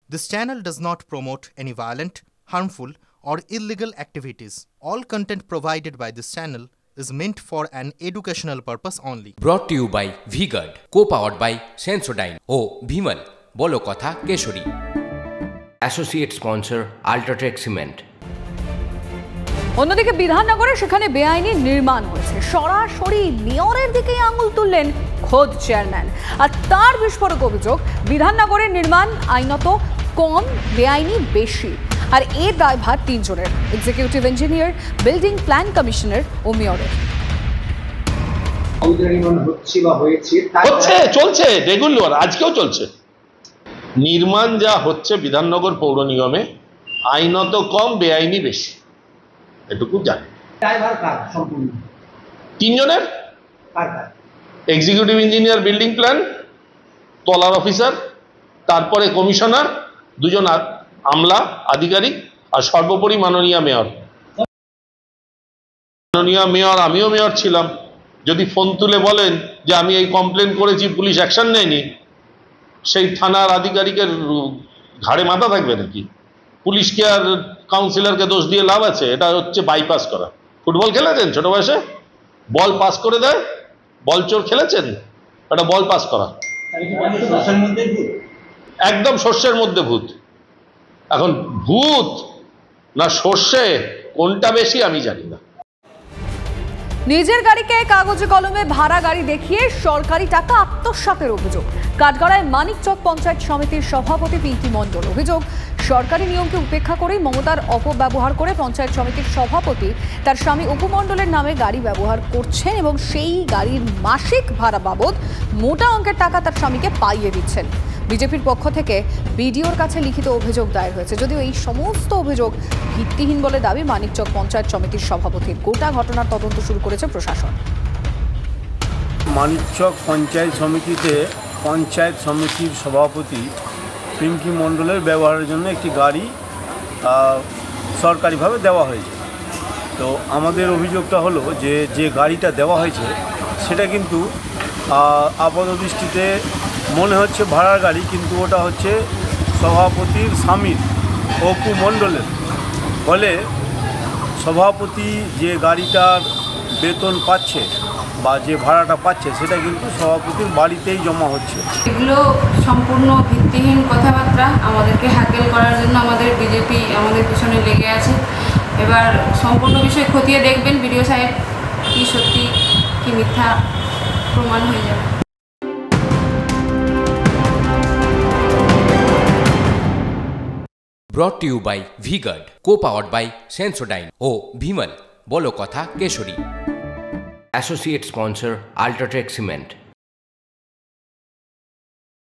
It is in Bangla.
This channel does not promote any violent, harmful, or illegal activities. All content provided by this channel is meant for an educational purpose only. Brought to you by V-Guard, co-powered by Sensodyne O Bimal, বলো কথা Keshari. Associate sponsor Ultratech Cement। অন্যদিকে বিধাননগরে সেখানে বেআইনি নির্মাণ হয়েছে, সরাসরি মেয়রের দিকেই আঙুল তুললেন খোদ চেয়ারম্যান। আর তার বিস্ফোরক অভিযোগ, বিধাননগরের নির্মাণ আইনত কম, বেআইনি বেশি। আর এর দায়ভার তিনজনের: executive engineer, building plan commissioner ও মেয়রের। চলছে রেগুলার, আজকেও চলছে। নির্মাণ যা হচ্ছে বিধাননগর পৌর নিগমে আইনত কম, বেআইনি বেশি, এটুকু জানি। তিনজনের: এক্সিকিউটিভ ইঞ্জিনিয়ার, বিল্ডিং প্ল্যান, তলার অফিসার, তারপরে কমিশনার, দুজন আমলা আধিকারিক, আর সর্বোপরি মাননীয় মেয়র। মাননীয় মেয়র, আমিও মেয়র ছিলাম। যদি ফোন তুলে বলেন যে আমি এই কমপ্লেন করেছি, পুলিশ অ্যাকশন নেয়নি, সেই থানার আধিকারিকের ঘাড়ে মাথা থাকবে নাকি? পুলিশকে আর কাউন্সিলরকে দোষ দিয়ে লাভ আছে? এটা হচ্ছে বাইপাস করা। ফুটবল খেলেছেন ছোট বয়সে? বল পাস করে দেয়, বল চোর খেলেছেন? এটা বল পাস করা। একদম সর্ষের মধ্যে ভূত। এখন ভূত না সর্ষে, কোনটা বেশি আমি জানি না। নিজের গাড়িকে কাগজে কলমে ভাড়া গাড়ি দেখিয়ে সরকারি টাকা আত্মসাতের অভিযোগ। কাঠগড়ায় মানিকচক পঞ্চায়েত সমিতির সভাপতি পিঙ্কি মণ্ডল অভিযোগ, সরকারি নিয়মকে উপেক্ষা করে মমতার অপব্যবহার করে পঞ্চায়েত সমিতির সভাপতি তার স্বামী উপমণ্ডলের নামে গাড়ি ব্যবহার করছেন এবং সেই গাড়ির মাসিক ভাড়া বাবদ মোটা অঙ্কের টাকা তার স্বামীকে পাইয়ে দিচ্ছেন। বিজেপির পক্ষ থেকে বিডিওর কাছে লিখিত অভিযোগ দায়ের হয়েছে, যদিও এই সমস্ত অভিযোগ ভিত্তিহীন বলে দাবি মানিকচক পঞ্চায়েত সমিতির সভাপতির। গোটা ঘটনার তদন্ত শুরু করেছে প্রশাসন। মানিকচক পঞ্চায়েত সমিতিতে পঞ্চায়েত সমিতির সভাপতি পিঙ্কি মণ্ডলের ব্যবহারের জন্য একটি গাড়ি সরকারিভাবে দেওয়া হয়েছে। তো আমাদের অভিযোগটা হলো যে গাড়িটা দেওয়া হয়েছে সেটা কিন্তু আপাতদৃষ্টিতে মনে হচ্ছে ভাড়ার গাড়ি, কিন্তু ওটা হচ্ছে সভাপতির স্বামীর অপু মণ্ডলের। ফলে সভাপতি যে গাড়িটার বেতন পাচ্ছে বা যে ভাড়াটা পাচ্ছে সেটা কিন্তু সভাপতির বাড়িতেই জমা হচ্ছে। এগুলো সম্পূর্ণ ভিত্তিহীন কথাবার্তা। আমাদেরকে হ্যাকেল করার জন্য আমাদের বিজেপি আমাদের পিছনে লেগে আছে। এবার সম্পূর্ণ বিষয় খতিয়ে দেখবেন বিডিও সাহেব, কি সত্যি কি মিথ্যা প্রমাণ হয়ে যাবে। Brought to you by V-Guard, co-powered by Sensodyne O Bimal, বলো কথা Keshari. Associate sponsor Ultratech Cement।